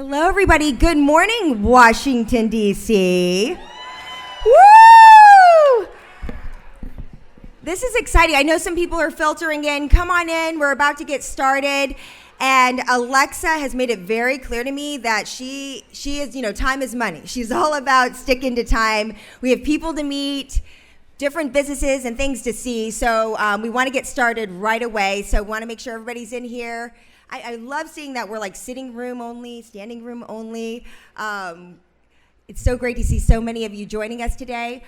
Hello, everybody. Good morning, Washington, D.C. Woo! This is exciting. I know some people are filtering in. Come on in. We're about to get started. And Alexa has made it very clear to me that she is, time is money. She's all about sticking to time. We have people to meet, different businesses and things to see. So we want to get started right away. So we want to make sure everybody's in here. I love seeing that we're like sitting room only, standing room only. It's so great to see so many of you joining us today.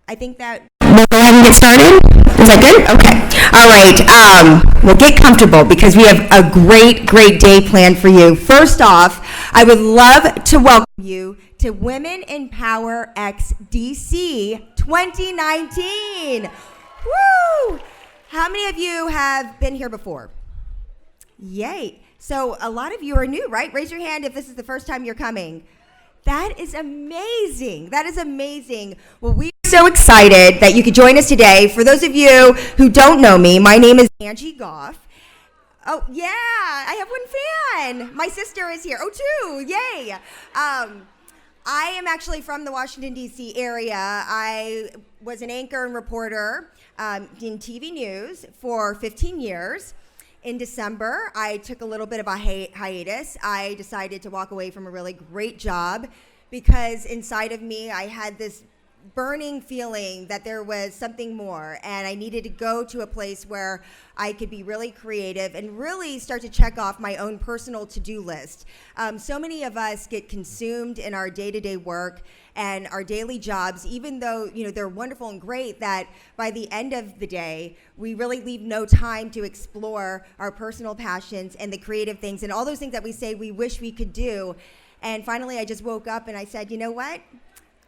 I think that we'll go ahead and get started. Is that good? Okay. All right. Well, get comfortable because we have a great day planned for you. First off, I would love to welcome you to Women in Power WEXDC 2019. Woo! How many of you have been here before? Yay. So a lot of you are new, right? Raise your hand if this is the first time you're coming. That is amazing. That is amazing. Well, we are so excited that you could join us today. For those of you who don't know me, my name is Angie Goff. Oh, yeah, I have one fan. My sister is here. Oh, two. Yay. I am actually from the Washington, D.C. area. I was an anchor and reporter in TV news for 15 years. In December, I took a little bit of a hiatus. I decided to walk away from a really great job because inside of me, I had this burning feeling that there was something more, and I needed to go to a place where I could be really creative and really start to check off my own personal to-do list. So many of us get consumed in our day-to-day work and our daily jobs, even though they're wonderful and great, that by the end of the day, we really leave no time to explore our personal passions and the creative things and all those things that we say we wish we could do. And finally, I just woke up and I said, you know what?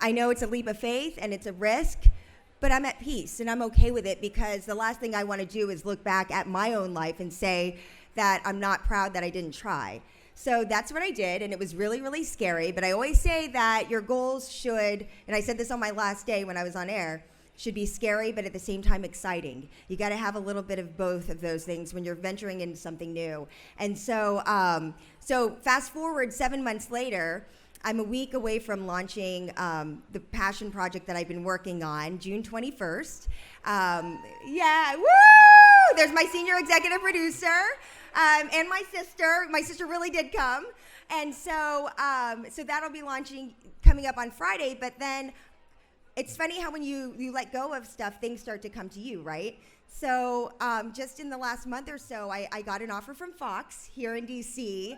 I know it's a leap of faith and it's a risk, but I'm at peace and I'm okay with it because the last thing I want to do is look back at my own life and say that I'm not proud that I didn't try. So that's what I did, and it was really scary, but I always say that your goals should, and I said this on my last day when I was on air, should be scary, but at the same time exciting. You got to have a little bit of both of those things when you're venturing into something new. And so fast forward 7 months later, I'm a week away from launching the passion project that I've been working on, June 21st. Yeah, woo! There's my senior executive producer and my sister. My sister really did come. And so that'll be coming up on Friday. But then it's funny how when you let go of stuff, things start to come to you, right? So just in the last month or so, I got an offer from Fox here in D.C.,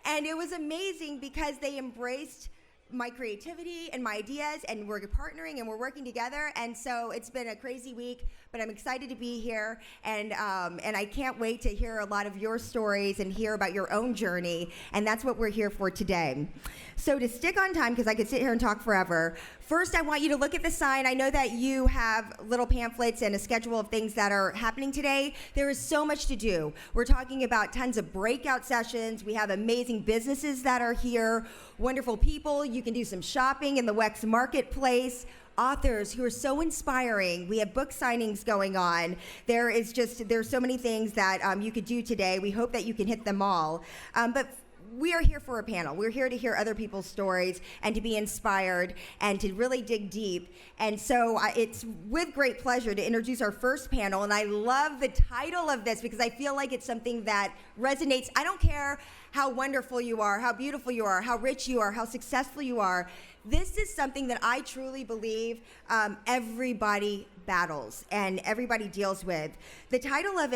and it was amazing because they embraced my creativity and my ideas, and we're partnering and we're working together. And so it's been a crazy week, but I'm excited to be here, and I can't wait to hear a lot of your stories and hear about your own journey, and that's what we're here for today. So to stick on time, because I could sit here and talk forever, first I want you to look at the sign. I know that you have little pamphlets and a schedule of things that are happening today. There is so much to do. We're talking about tons of breakout sessions. We have amazing businesses that are here, wonderful people. You can do some shopping in the WEX marketplace. Authors who are so inspiring. We have book signings going on. There's so many things that you could do today. We hope that you can hit them all. But we are here for a panel. We're here to hear other people's stories and to be inspired and to really dig deep. And so it's with great pleasure to introduce our first panel. And I love the title of this because I feel like it's something that resonates. I don't care how wonderful you are, how beautiful you are, how rich you are, how successful you are. This is something that I truly believe everybody battles and everybody deals with. The title of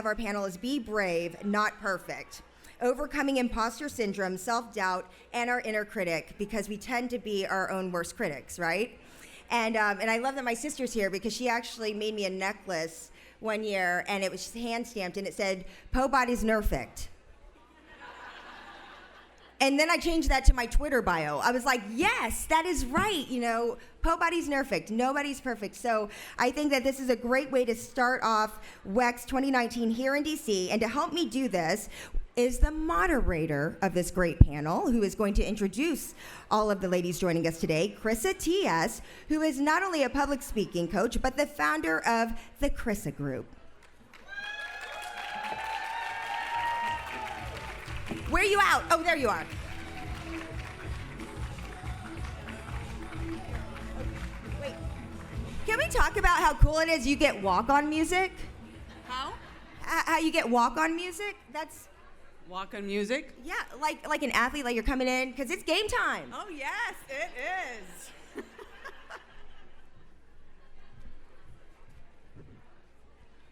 our panel is Be Brave, Not Perfect. Overcoming imposter syndrome, self-doubt, and our inner critic, because we tend to be our own worst critics, right? And I love that my sister's here because she actually made me a necklace one year, and it was hand-stamped, and it said, "Po body's nerfect." And then I changed that to my Twitter bio. I was like, yes, that is right. Po body's nerfect. Nobody's perfect. So I think that this is a great way to start off WEX 2019 here in DC. And to help me do this is the moderator of this great panel, who is going to introduce all of the ladies joining us today, Chrisa T.S., who is not only a public speaking coach, but the founder of the Chrisa Group. Where are you out? Oh, there you are. Wait. Can we talk about how cool it is you get walk-on music? How? How you get walk-on music? That's... Walk-on music? Yeah, like an athlete, like you're coming in, because it's game time. Oh, yes, it is.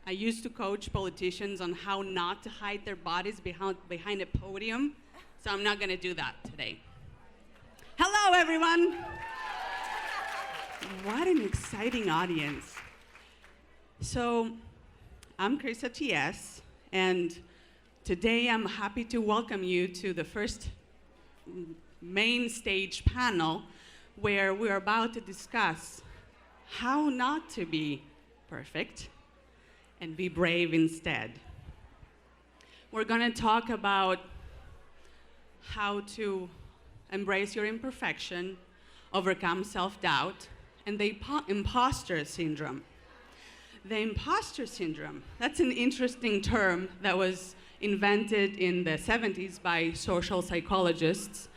I used to coach politicians on how not to hide their bodies behind a podium, so I'm not going to do that today. Hello, everyone. What an exciting audience. So, I'm Chrisa T.S, and today I'm happy to welcome you to the first main stage panel where we're about to discuss how not to be perfect and be brave instead. We're going to talk about how to embrace your imperfection, overcome self-doubt, and the imposter syndrome. The imposter syndrome, that's an interesting term that was invented in the 70s by social psychologists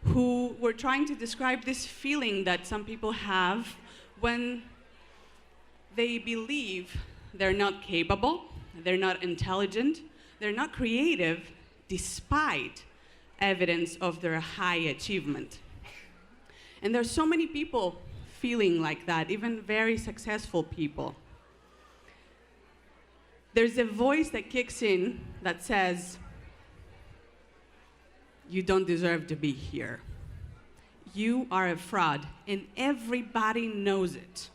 who were trying to describe this feeling that some people have when they believe they're not capable, they're not intelligent, they're not creative, despite evidence of their high achievement. And there's so many people feeling like that, even very successful people. There's a voice that kicks in that says, you don't deserve to be here. You are a fraud, and everybody knows it.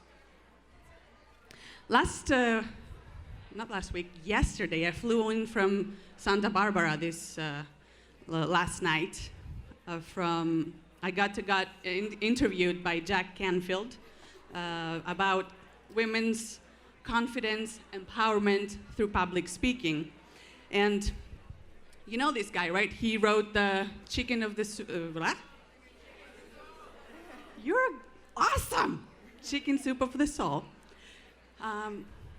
Yesterday, I flew in from Santa Barbara last night. I got interviewed by Jack Canfield about women's confidence, empowerment through public speaking. And you know this guy, right? He wrote the Chicken of the You're awesome! Chicken Soup of the Soul.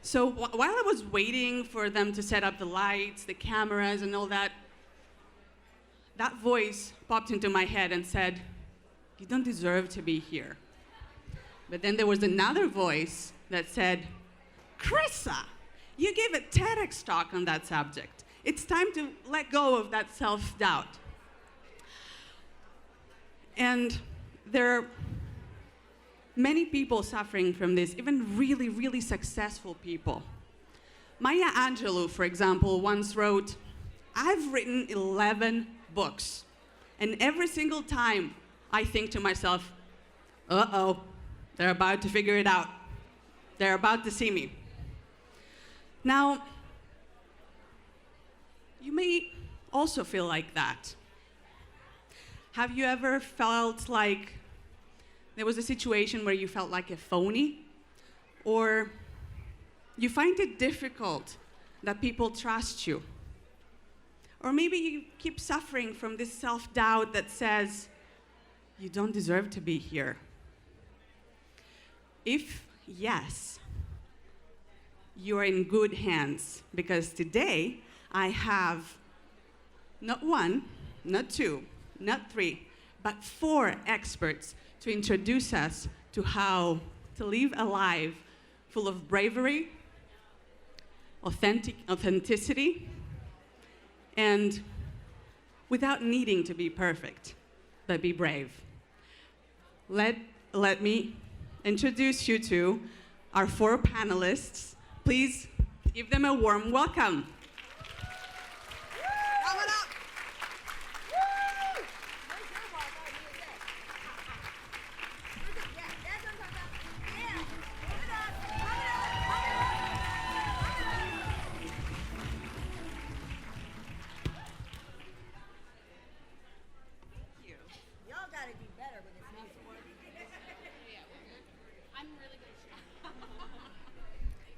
So while I was waiting for them to set up the lights, the cameras, and all that, that voice popped into my head and said, you don't deserve to be here. But then there was another voice that said, Chrisa, you gave a TEDx talk on that subject. It's time to let go of that self-doubt. And there are many people suffering from this, even really, really successful people. Maya Angelou, for example, once wrote, I've written 11 books, and every single time I think to myself, uh-oh, they're about to figure it out. They're about to see me. Now, you may also feel like that. Have you ever felt like there was a situation where you felt like a phony? Or you find it difficult that people trust you? Or maybe you keep suffering from this self-doubt that says, you don't deserve to be here. If yes, you're in good hands, because today I have not one, not two, not three, but 4 experts to introduce us to how to live a life full of bravery, authenticity, and without needing to be perfect, but be brave. Let me introduce you to our 4 panelists. Please give them a warm welcome.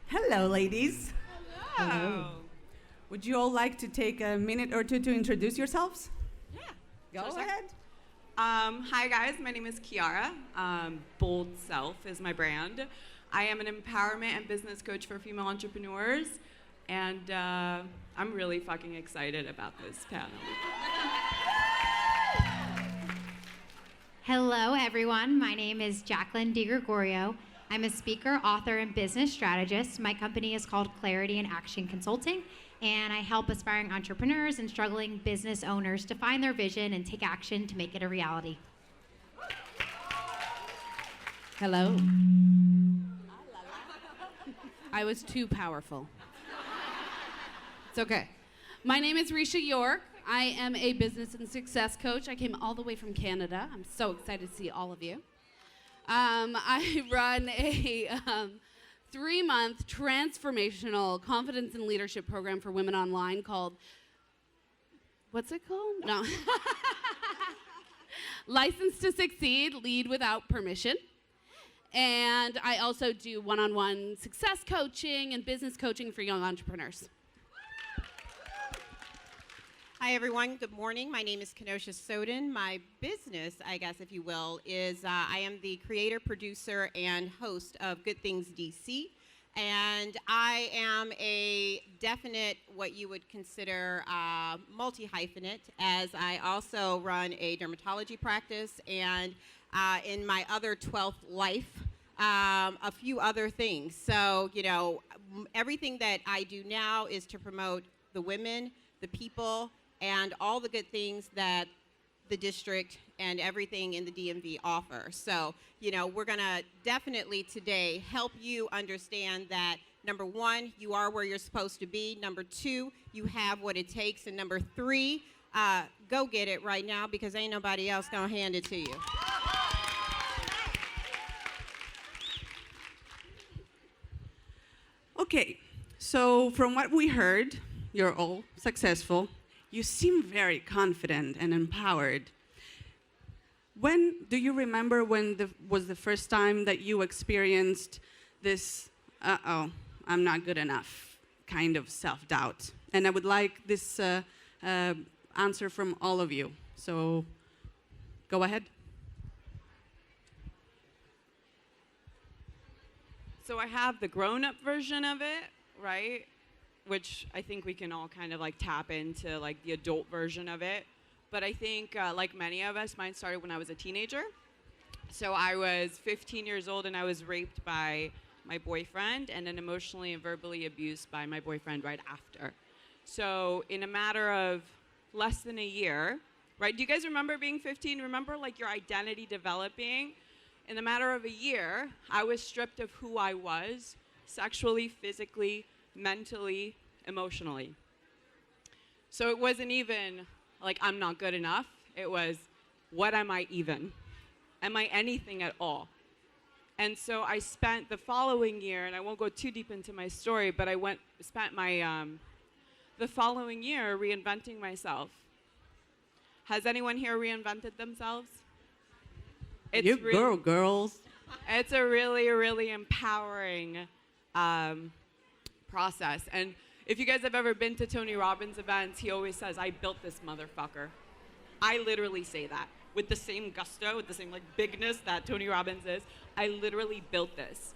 Hello, ladies. Hello. Would you all like to take a minute or two to introduce yourselves? Yeah. Go ahead. Hi, guys. My name is Chiara. Bold Self is my brand. I am an empowerment and business coach for female entrepreneurs. And I'm really fucking excited about this panel. Hello, everyone. My name is Jaclyn DiGregorio. I'm a speaker, author, and business strategist. My company is called Clarity and Action Consulting, and I help aspiring entrepreneurs and struggling business owners define their vision and take action to make it a reality. Hello. I was too powerful. It's okay. My name is Risha Yorke. I am a business and success coach. I came all the way from Canada. I'm so excited to see all of you. I run a 3-month transformational confidence and leadership program for women online called, what's it called? No. License to Succeed, Lead Without Permission. And I also do one-on-one success coaching and business coaching for young entrepreneurs. Hi, everyone. Good morning. My name is Kinosha Soden. My business, I guess, if you will, is I am the creator, producer, and host of Good Things DC. And I am a definite, what you would consider multi-hyphenate, as I also run a dermatology practice and in my other 12th life, a few other things. So, you know, everything that I do now is to promote the women, the people, and all the good things that the district and everything in the DMV offer. So, you know, we're gonna definitely today help you understand that, number one, you are where you're supposed to be. Number two, you have what it takes. And number three, go get it right now, because ain't nobody else gonna hand it to you. Okay, so from what we heard, you're all successful. You seem very confident and empowered. When do you remember when was the first time that you experienced this, uh-oh, I'm not good enough kind of self-doubt? And I would like this answer from all of you. So go ahead. So I have the grown-up version of it, right? Which I think we can all kind of like tap into, like the adult version of it. But I think, like many of us, mine started when I was a teenager. So I was 15 years old and I was raped by my boyfriend and then emotionally and verbally abused by my boyfriend right after. So in a matter of less than a year, right? Do you guys remember being 15? Remember like your identity developing? In a matter of a year, I was stripped of who I was, sexually, physically, mentally, emotionally. So it wasn't even like I'm not good enough. It was, what am I even? Am I anything at all? And so I spent the following year, and I won't go too deep into my story, but I spent my the following year reinventing myself. Has anyone here reinvented themselves? It's You girls. It's a really, really empowering process. And if you guys have ever been to Tony Robbins events, he always says, I built this motherfucker. I literally say that with the same gusto, with the same like bigness that Tony Robbins is. I literally built this.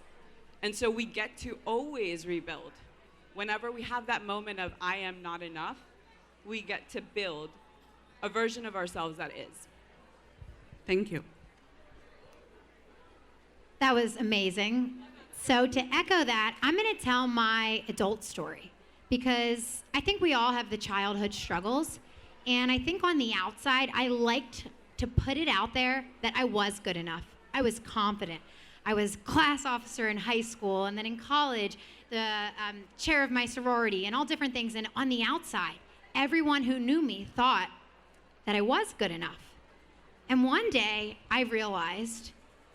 And so we get to always rebuild. Whenever we have that moment of I am not enough, we get to build a version of ourselves that is. Thank you. That was amazing. So to echo that, I'm going to tell my adult story because I think we all have the childhood struggles. And I think on the outside, I liked to put it out there that I was good enough. I was confident. I was class officer in high school, and then in college, the chair of my sorority, and all different things. And on the outside, everyone who knew me thought that I was good enough. And one day, I realized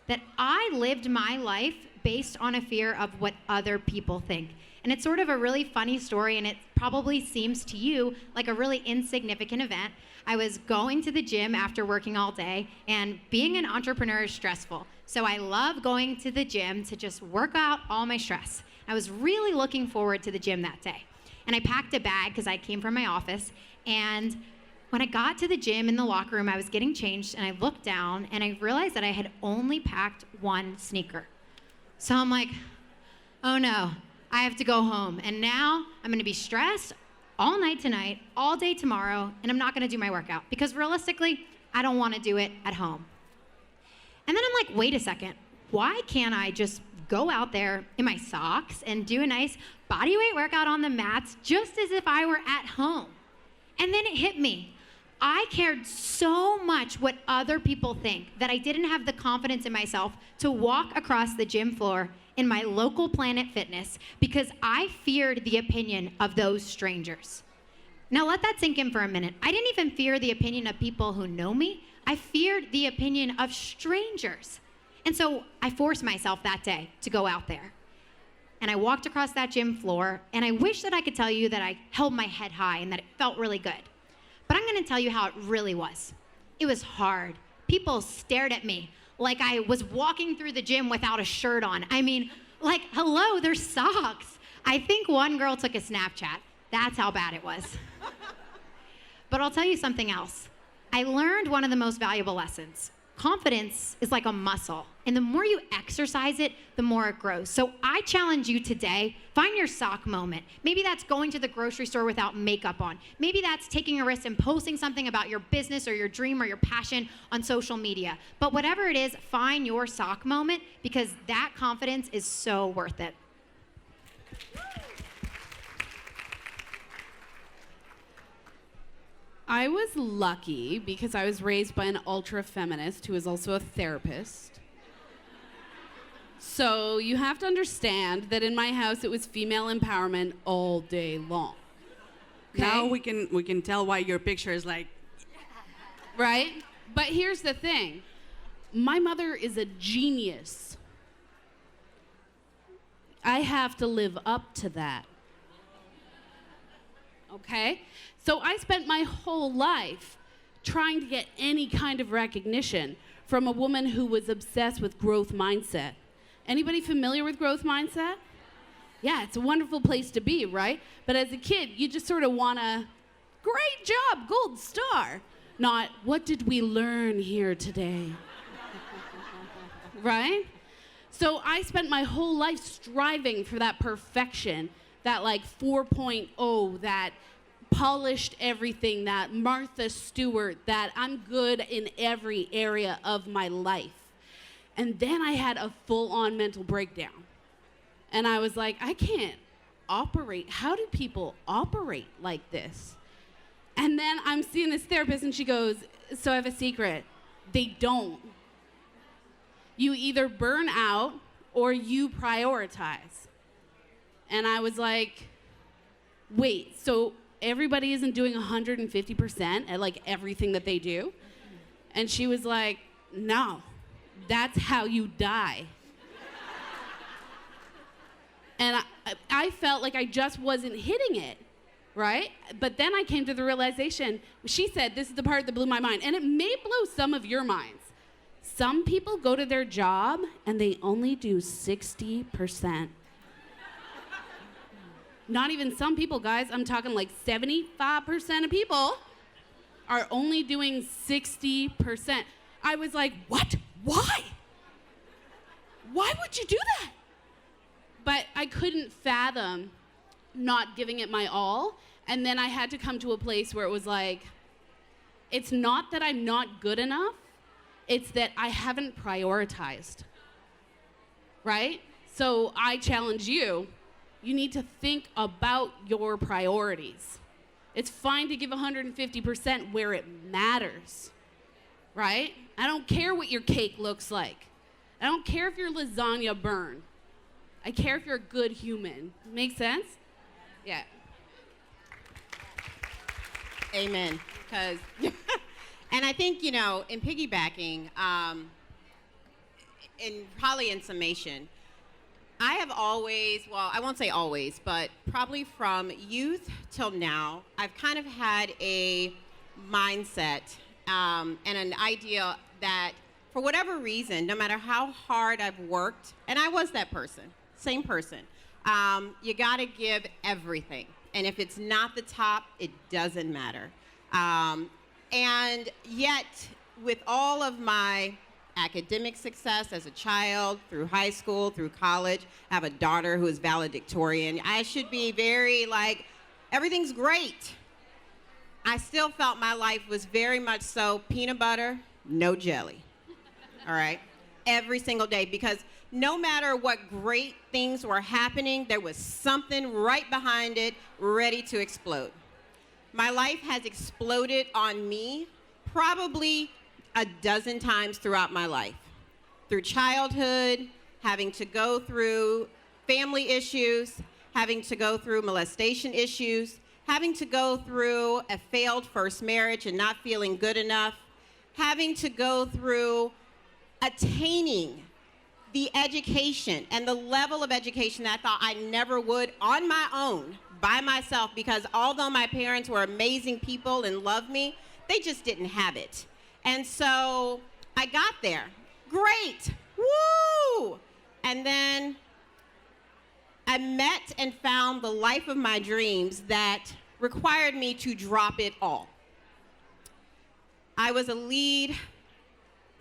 that I lived my life based on a fear of what other people think. And it's sort of a really funny story, and it probably seems to you like a really insignificant event. I was going to the gym after working all day, and being an entrepreneur is stressful. So I love going to the gym to just work out all my stress. I was really looking forward to the gym that day. And I packed a bag because I came from my office, and when I got to the gym in the locker room, I was getting changed, and I looked down, and I realized that I had only packed one sneaker. So I'm like, oh no, I have to go home. And now I'm going to be stressed all night tonight, all day tomorrow, and I'm not going to do my workout because realistically, I don't want to do it at home. And then I'm like, wait a second. Why can't I just go out there in my socks and do a nice body weight workout on the mats just as if I were at home? And then it hit me. I cared so much what other people think that I didn't have the confidence in myself to walk across the gym floor in my local Planet Fitness because I feared the opinion of those strangers. Now let that sink in for a minute. I didn't even fear the opinion of people who know me. I feared the opinion of strangers. And so I forced myself that day to go out there. And I walked across that gym floor, and I wish that I could tell you that I held my head high and that it felt really good. But I'm gonna tell you how it really was. It was hard. People stared at me like I was walking through the gym without a shirt on. I mean, like, hello, there's socks. I think one girl took a Snapchat. That's how bad it was. But I'll tell you something else. I learned one of the most valuable lessons. Confidence is like a muscle, and the more you exercise it, the more it grows. So I challenge you today, find your sock moment. Maybe that's going to the grocery store without makeup on. Maybe that's taking a risk and posting something about your business or your dream or your passion on social media. But whatever it is, find your sock moment because that confidence is so worth it. I was lucky because I was raised by an ultra feminist who is also a therapist. So you have to understand that in my house it was female empowerment all day long. Okay? Now we can tell why your picture is like, right? But here's the thing. My mother is a genius. I have to live up to that. Okay? So I spent my whole life trying to get any kind of recognition from a woman who was obsessed with growth mindset. Anybody familiar with growth mindset? Yeah, it's a wonderful place to be, right? But as a kid, you just sort of want to, great job, gold star. Not, what did we learn here today? Right? So I spent my whole life striving for that perfection, that like 4.0, that polished everything, that Martha Stewart, that I'm good in every area of my life. And then I had a full-on mental breakdown. And I was like, I can't operate. How do people operate like this? And then I'm seeing this therapist and she goes, so I have a secret. They don't. You either burn out or you prioritize. And I was like, wait, so everybody isn't doing 150% at like everything that they do? And she was like, no, that's how you die. And I felt like I just wasn't hitting it, right? But then I came to the realization, she said, this is the part that blew my mind, and it may blow some of your minds. Some people go to their job and they only do 60%. Not even some people, guys. I'm talking like 75% of people are only doing 60%. I was like, what? Why? Why would you do that? But I couldn't fathom not giving it my all. And then I had to come to a place where it was like, it's not that I'm not good enough. It's that I haven't prioritized. Right? So I challenge you. You need to think about your priorities. It's fine to give 150% where it matters, right? I don't care what your cake looks like. I don't care if your lasagna burned. I care if you're a good human. Make sense? Yeah. Amen. Because, and I think, you know, in piggybacking, probably in summation, I have always, well, I won't say always, but probably from youth till now, I've kind of had a mindset and an idea that for whatever reason, no matter how hard I've worked, and I was that person, same person, you gotta give everything. And if it's not the top, it doesn't matter. And yet, with all of my academic success as a child, through high school, through college. I have a daughter who is valedictorian. I should be very like, everything's great. I still felt my life was very much so peanut butter, no jelly. All right? Every single day, because no matter what great things were happening, there was something right behind it ready to explode. My life has exploded on me probably a dozen times throughout my life. Through childhood, having to go through family issues, having to go through molestation issues, having to go through a failed first marriage and not feeling good enough, having to go through attaining the education and the level of education that I thought I never would on my own, by myself, because although my parents were amazing people and loved me, they just didn't have it. And so I got there. Great. Woo! And then I met and found the life of my dreams that required me to drop it all. I was a lead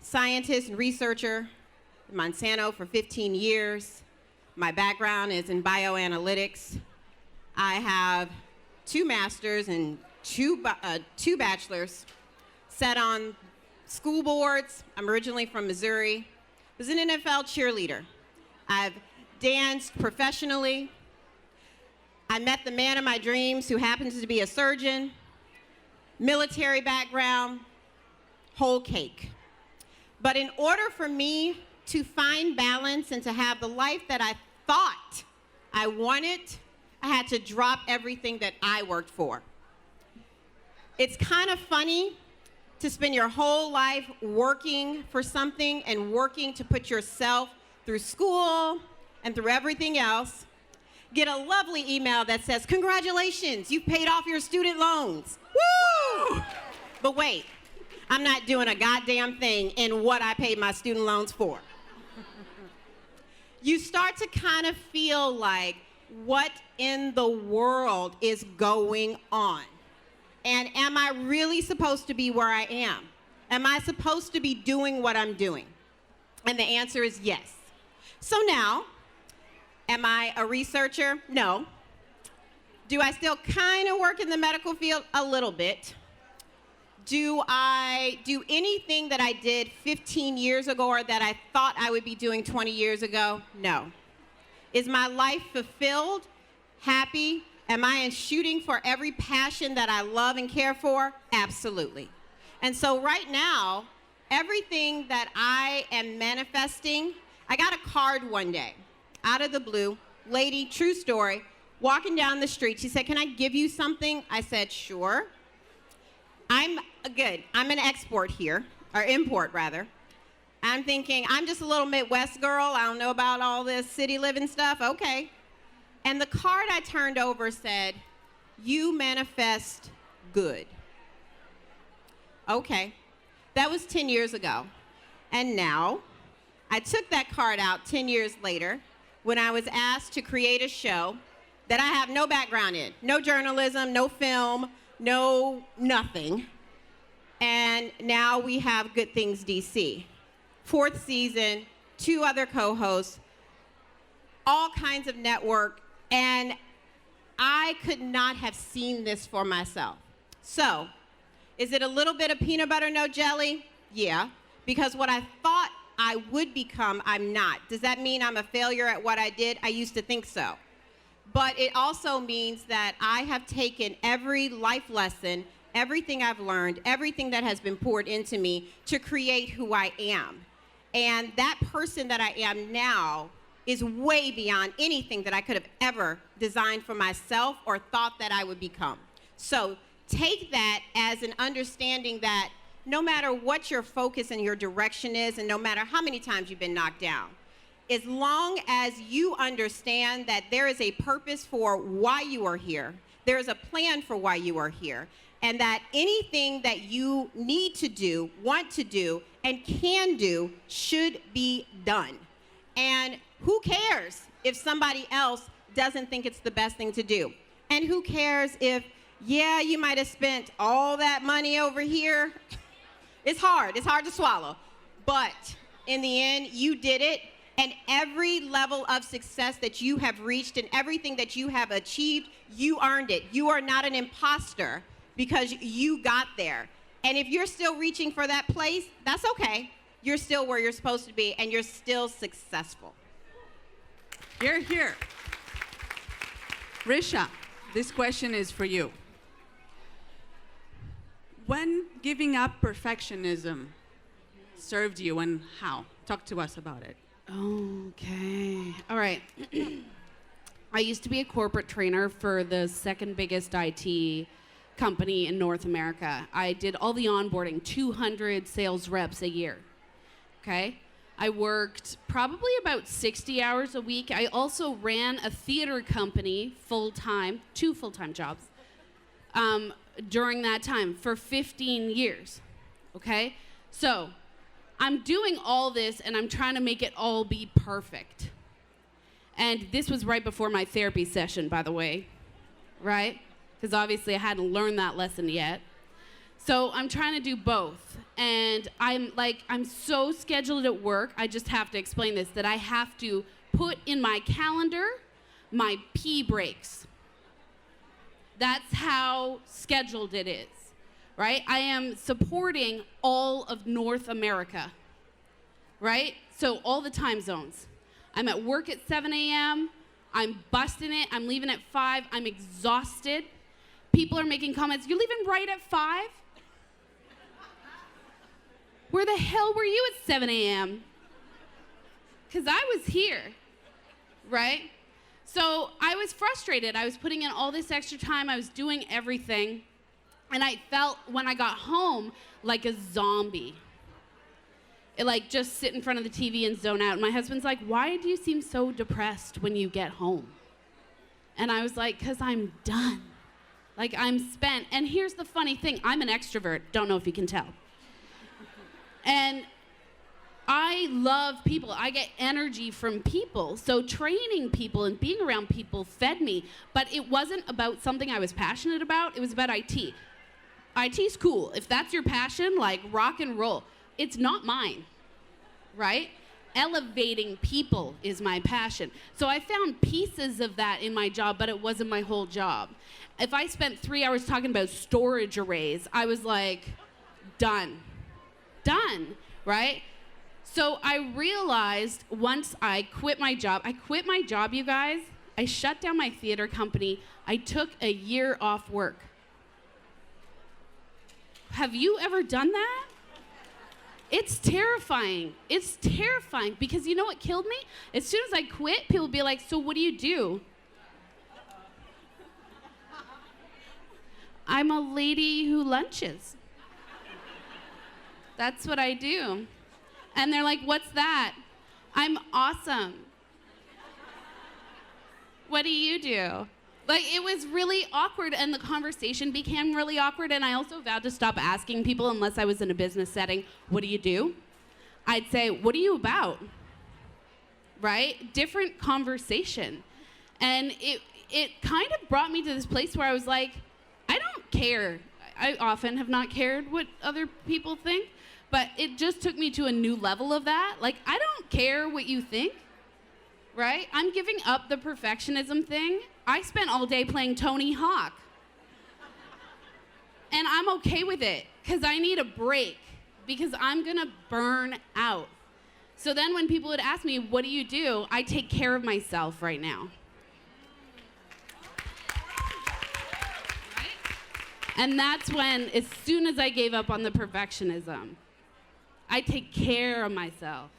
scientist and researcher at Monsanto for 15 years. My background is in bioanalytics. I have 2 masters and two bachelors, sat on school boards. I'm originally from Missouri. Was an NFL cheerleader. I've danced professionally. I met the man of my dreams who happens to be a surgeon, military background, whole cake. But in order for me to find balance and to have the life that I thought I wanted, I had to drop everything that I worked for. It's kind of funny to spend your whole life working for something and working to put yourself through school and through everything else, get a lovely email that says, congratulations, you've paid off your student loans. Woo! But wait, I'm not doing a goddamn thing in what I paid my student loans for. You start to kind of feel like, what in the world is going on? And am I really supposed to be where I am? Am I supposed to be doing what I'm doing? And the answer is yes. So now, am I a researcher? No. Do I still kind of work in the medical field? A little bit. Do I do anything that I did 15 years ago or that I thought I would be doing 20 years ago? No. Is my life fulfilled? Happy? Am I shooting for every passion that I love and care for? Absolutely. And so right now, everything that I am manifesting, I got a card one day, out of the blue, lady, true story, walking down the street. She said, can I give you something? I said, sure. I'm an export here, or import rather. I'm thinking, I'm just a little Midwest girl. I don't know about all this city living stuff. Okay. And the card I turned over said, you manifest good. Okay. That was 10 years ago. And now, I took that card out 10 years later when I was asked to create a show that I have no background in. No journalism, no film, no nothing. And now we have Good Things DC. 4th season, 2 other co-hosts, all kinds of network, and I could not have seen this for myself. So, is it a little bit of peanut butter, no jelly? Yeah, because what I thought I would become, I'm not. Does that mean I'm a failure at what I did? I used to think so. But it also means that I have taken every life lesson, everything I've learned, everything that has been poured into me to create who I am. And that person that I am now is way beyond anything that I could have ever designed for myself or thought that I would become. So take that as an understanding that no matter what your focus and your direction is, and no matter how many times you've been knocked down, as long as you understand that there is a purpose for why you are here, there is a plan for why you are here, and that anything that you need to do, want to do, and can do should be done. And who cares if somebody else doesn't think it's the best thing to do? And who cares if, yeah, you might have spent all that money over here. It's hard to swallow. But In the end, you did it. And every level of success that you have reached and everything that you have achieved, you earned it. You are not an imposter because you got there. And if you're still reaching for that place, that's okay. You're still where you're supposed to be, and you're still successful. Here, here. Risha, this question is for you. When giving up perfectionism served you and how? Talk to us about it. Okay. All right. I used to be a corporate trainer for the second biggest IT company in North America. I did all the onboarding, 200 sales reps a year. Okay? I worked probably about 60 hours a week. I also ran a theater company full-time, 2 full-time jobs, during that time for 15 years. Okay? So I'm doing all this and I'm trying to make it all be perfect. And this was right before my therapy session, by the way, right? Because obviously I hadn't learned that lesson yet. So I'm trying to do both. And I'm so scheduled at work, I just have to explain this, that I have to put in my calendar my pee breaks. That's how scheduled it is, right? I am supporting all of North America, right? So all the time zones. I'm at work at 7 a.m., I'm busting it, I'm leaving at 5, I'm exhausted. People are making comments, you're leaving right at 5? Where the hell were you at 7 a.m.? Because I was here, right? So I was frustrated. I was putting in all this extra time. I was doing everything. And I felt, when I got home, like a zombie. It, like, just sit in front of the TV and zone out. And my husband's like, why do you seem so depressed when you get home? And I was like, because I'm done. Like, I'm spent. And here's the funny thing. I'm an extrovert. Don't know if you can tell. And I love people. I get energy from people. So training people and being around people fed me. But it wasn't about something I was passionate about. It was about IT. IT's cool. If that's your passion, like, rock and roll. It's not mine, right? Elevating people is my passion. So I found pieces of that in my job, but it wasn't my whole job. If I spent 3 hours talking about storage arrays, I was like, done, right? So I realized once I quit my job, you guys. I shut down my theater company. I took a year off work. Have you ever done that? It's terrifying. It's terrifying because you know what killed me? As soon as I quit, people would be like, so what do you do? I'm a lady who lunches. That's what I do. And they're like, what's that? I'm awesome. What do you do? Like, it was really awkward, and the conversation became really awkward, and I also vowed to stop asking people unless I was in a business setting, what do you do? I'd say, what are you about? Right? Different conversation. And it kind of brought me to this place where I was like, I don't care. I often have not cared what other people think, but it just took me to a new level of that. Like, I don't care what you think, right? I'm giving up the perfectionism thing. I spent all day playing Tony Hawk. And I'm okay with it, because I need a break, because I'm gonna burn out. So then when people would ask me, what do you do? I take care of myself right now. Right? And that's when, as soon as I gave up on the perfectionism, I take care of myself,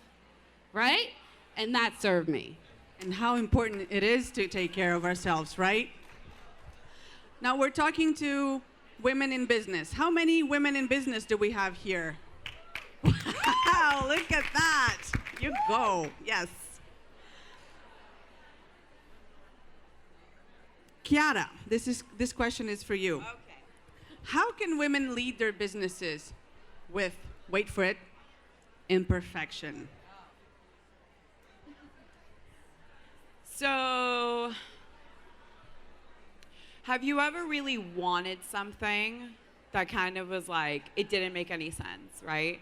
right? And that served me. And how important it is to take care of ourselves, right? Now we're talking to women in business. How many women in business do we have here? Wow, look at that. You go, yes. Chiara, this question is for you. Okay. How can women lead their businesses with, wait for it, imperfection? So, have you ever really wanted something that kind of was like, it didn't make any sense, right?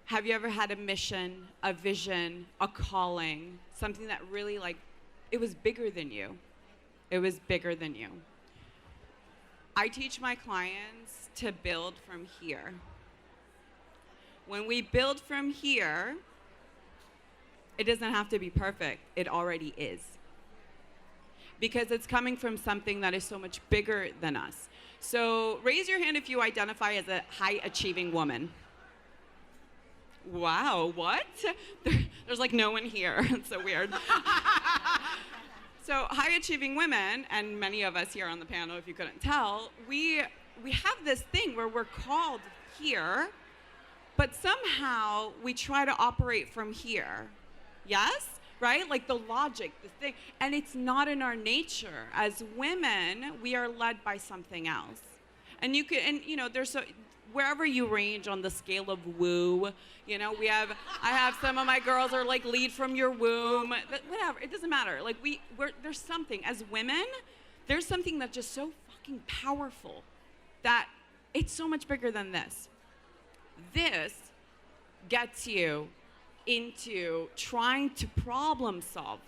Have you ever had a mission, a vision, a calling, something that really it was bigger than you? It was bigger than you. I teach my clients to build from here. When we build from here, it doesn't have to be perfect. It already is. Because it's coming from something that is so much bigger than us. So raise your hand if you identify as a high-achieving woman. Wow, what? There's no one here. It's so weird. So high-achieving women, and many of us here on the panel, if you couldn't tell, we have this thing where we're called here, but somehow we try to operate from here. Yes? Right? The logic, the thing. And it's not in our nature. As women, we are led by something else. And there's wherever you range on the scale of woo, I have some of my girls are lead from your womb, whatever, it doesn't matter. There's something, as women, there's something that's just so fucking powerful that it's so much bigger than this. This gets you into trying to problem solve,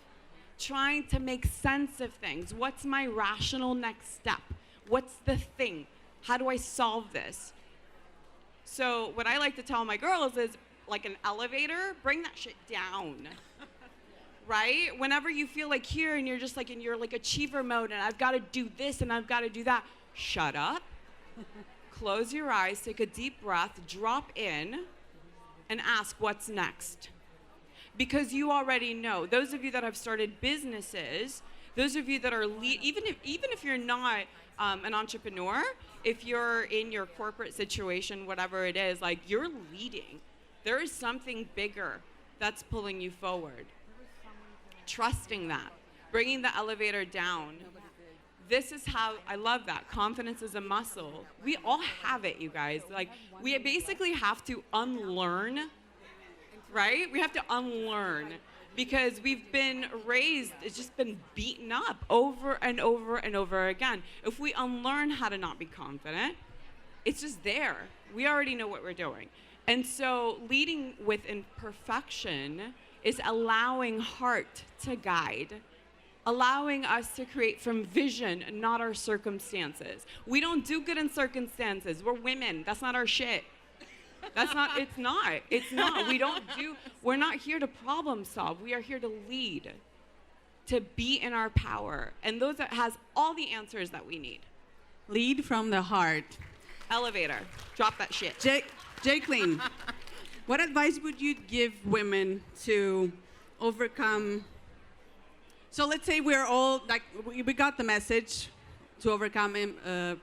trying to make sense of things. What's my rational next step? What's the thing? How do I solve this? So what I like to tell my girls is, like an elevator, bring that shit down. Right? Whenever you feel here and you're just in your achiever mode and I've got to do this and I've got to do that, shut up, close your eyes, take a deep breath, drop in, and ask what's next. Because you already know. Those of you that have started businesses, those of you that are even if you're not an entrepreneur, if you're in your corporate situation, whatever it is, you're leading. There is something bigger that's pulling you forward. Trusting that, bringing the elevator down. This is how, I love that. Confidence is a muscle. We all have it, you guys. We basically have to unlearn, right? We have to unlearn because we've been raised, it's just been beaten up over and over and over again. If we unlearn how to not be confident, it's just there. We already know what we're doing. And so leading with imperfection is allowing heart to guide, allowing us to create from vision, not our circumstances. We don't do good in circumstances. We're women. That's not our shit. It's not. We're not here to problem solve. We are here to lead, to be in our power. And those that has all the answers that we need. Lead from the heart. Elevator. Drop that shit. Jaclyn, what advice would you give women to overcome? So let's say we're all, we got the message to overcome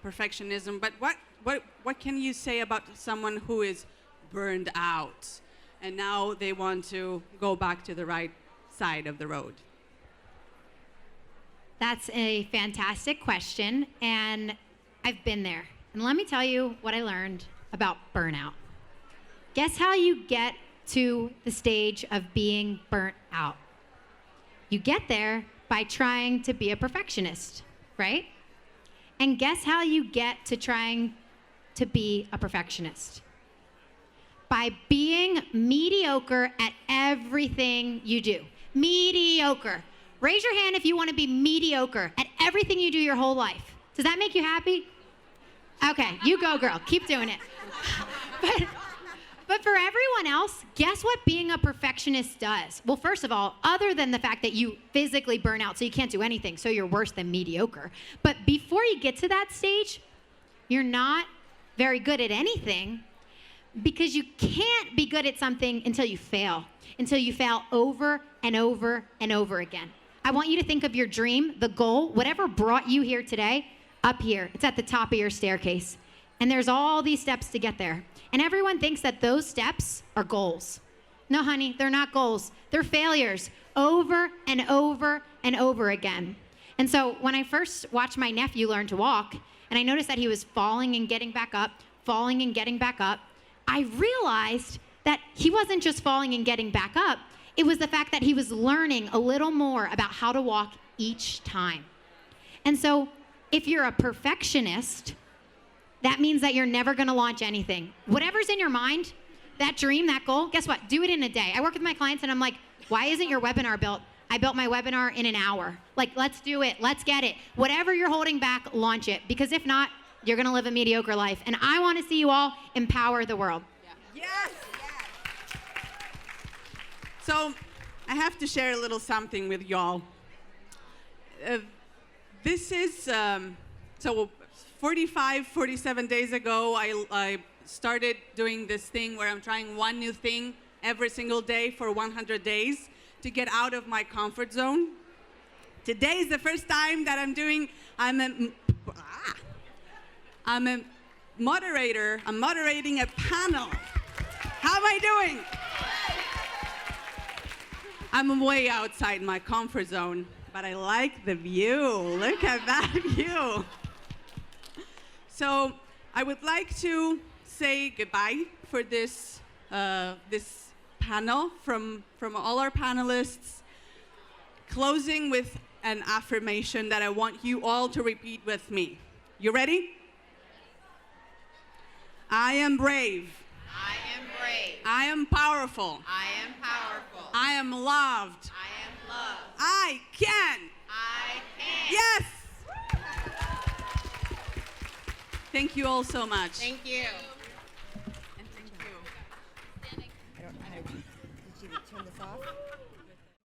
perfectionism, but what can you say about someone who is burned out and now they want to go back to the right side of the road? That's a fantastic question, and I've been there. And let me tell you what I learned about burnout. Guess how you get to the stage of being burnt out? You get there by trying to be a perfectionist, right? And guess how you get to trying to be a perfectionist? By being mediocre at everything you do. Mediocre. Raise your hand if you want to be mediocre at everything you do your whole life. Does that make you happy? Okay, you go, girl. Keep doing it. But for everyone else, guess what being a perfectionist does? Well, first of all, other than the fact that you physically burn out so you can't do anything, so you're worse than mediocre. But before you get to that stage, you're not very good at anything because you can't be good at something until you fail over and over and over again. I want you to think of your dream, the goal, whatever brought you here today, up here. It's at the top of your staircase. And there's all these steps to get there. And everyone thinks that those steps are goals. No, honey, they're not goals. They're failures over and over and over again. And so when I first watched my nephew learn to walk, and I noticed that he was falling and getting back up, falling and getting back up, I realized that he wasn't just falling and getting back up. It was the fact that he was learning a little more about how to walk each time. And so if you're a perfectionist, that means that you're never going to launch anything. Whatever's in your mind, that dream, that goal, guess what? Do it in a day. I work with my clients and I'm like, why isn't your webinar built? I built my webinar in an hour. Like, let's do it. Let's get it. Whatever you're holding back, launch it. Because if not, you're going to live a mediocre life. And I want to see you all empower the world. Yes. So I have to share a little something with y'all. This is, so 47 days ago, I started doing this thing where I'm trying one new thing every single day for 100 days to get out of my comfort zone. Today is the first time that I'm a moderator. I'm moderating a panel. How am I doing? I'm way outside my comfort zone, but I like the view. Look at that view. So I would like to say goodbye for this panel from all our panelists, closing with an affirmation that I want you all to repeat with me. You ready? I am brave. I am brave. I am powerful. I am powerful. I am loved. I am loved. I can. I can. Yes. Thank you all so much. Thank you.